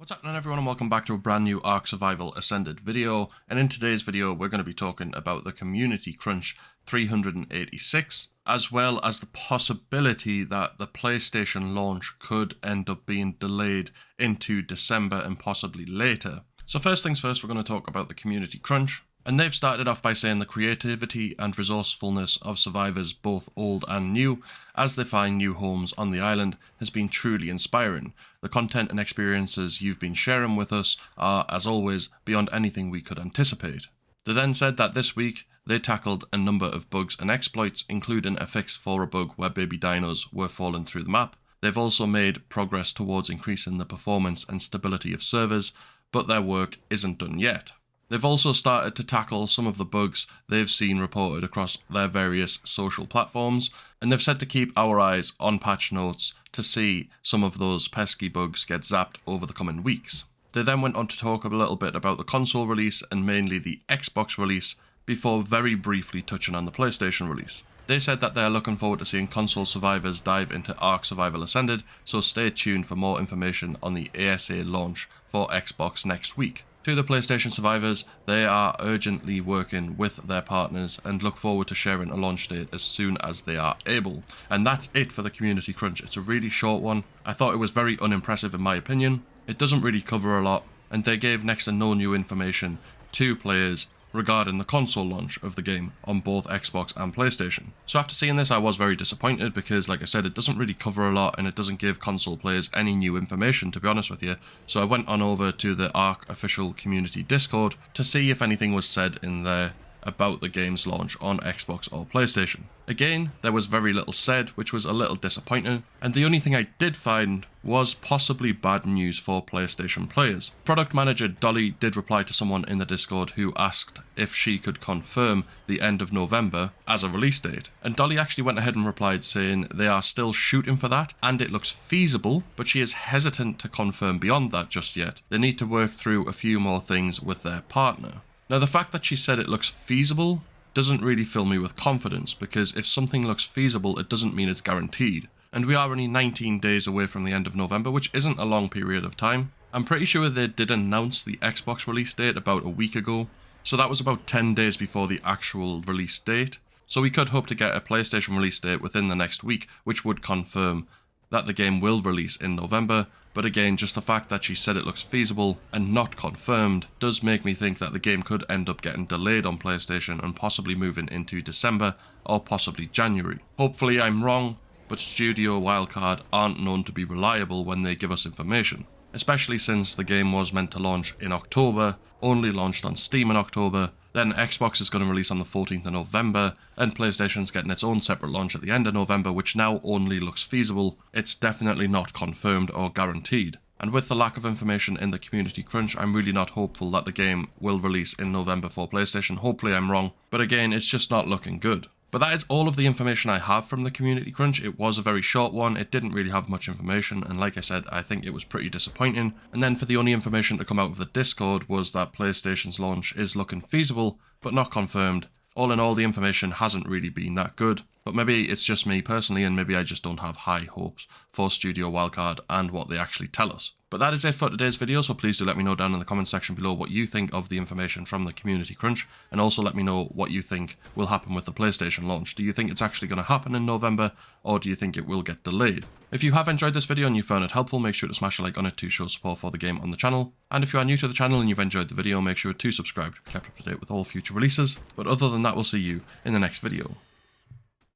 What's happening everyone, and welcome back to a brand new Ark Survival Ascended video. And in today's video we're going to be talking about the Community Crunch 386, as well as the possibility that the PlayStation launch could end up being delayed into December and possibly later. So first things first, we're going to talk about the Community Crunch. And they've started off by saying the creativity and resourcefulness of survivors, both old and new, as they find new homes on the island, has been truly inspiring. The content and experiences you've been sharing with us are, as always, beyond anything we could anticipate. They then said that this week they tackled a number of bugs and exploits, including a fix for a bug where baby dinos were falling through the map. They've also made progress towards increasing the performance and stability of servers, but their work isn't done yet. They've also started to tackle some of the bugs they've seen reported across their various social platforms, and they've said to keep our eyes on patch notes to see some of those pesky bugs get zapped over the coming weeks. They then went on to talk a little bit about the console release and mainly the Xbox release, before very briefly touching on the PlayStation release. They said that they're looking forward to seeing console survivors dive into Ark Survival Ascended, so stay tuned for more information on the ASA launch for Xbox next week. To the PlayStation survivors, they are urgently working with their partners and look forward to sharing a launch date as soon as they are able. And that's it for the Community Crunch. It's a really short one. I thought it was very unimpressive in my opinion. It doesn't really cover a lot, and they gave next to no new information to players regarding the console launch of the game on both Xbox and PlayStation. So after seeing this, I was very disappointed because, like I said, it doesn't really cover a lot and it doesn't give console players any new information, to be honest with you. So I went on over to the Ark official community Discord to see if anything was said in there about the game's launch on Xbox or PlayStation. Again, there was very little said, which was a little disappointing, and the only thing I did find was possibly bad news for PlayStation players. Product manager Dolly did reply to someone in the Discord who asked if she could confirm the end of November as a release date, and Dolly actually went ahead and replied saying they are still shooting for that and it looks feasible, but she is hesitant to confirm beyond that just yet. They need to work through a few more things with their partner. Now, the fact that she said it looks feasible doesn't really fill me with confidence, because if something looks feasible, it doesn't mean it's guaranteed. And we are only 19 days away from the end of November, which isn't a long period of time. I'm pretty sure they did announce the Xbox release date about a week ago, so that was about 10 days before the actual release date. So we could hope to get a PlayStation release date within the next week, which would confirm that the game will release in November. But again, just the fact that she said it looks feasible and not confirmed does make me think that the game could end up getting delayed on PlayStation and possibly moving into December or possibly January. Hopefully I'm wrong, but Studio Wildcard aren't known to be reliable when they give us information, especially since the game was meant to launch in October, only launched on Steam in October, then Xbox is going to release on the 14th of November, and PlayStation's getting its own separate launch at the end of November, which now only looks feasible. It's definitely not confirmed or guaranteed. And with the lack of information in the Community Crunch, I'm really not hopeful that the game will release in November for PlayStation. Hopefully I'm wrong, but again, it's just not looking good. But that is all of the information I have from the Community Crunch. It was a very short one, it didn't really have much information, and like I said, I think it was pretty disappointing. And then for the only information to come out of the Discord was that PlayStation's launch is looking feasible, but not confirmed. All in all, the information hasn't really been that good, but maybe it's just me personally, and maybe I just don't have high hopes for Studio Wildcard and what they actually tell us. But that is it for today's video, so please do let me know down in the comment section below what you think of the information from the Community Crunch, and also let me know what you think will happen with the PlayStation launch. Do you think it's actually going to happen in November, or do you think it will get delayed? If you have enjoyed this video and you found it helpful, make sure to smash a like on it to show support for the game on the channel. And if you are new to the channel and you've enjoyed the video, make sure to subscribe to be kept up to date with all future releases. But other than that, we'll see you in the next video.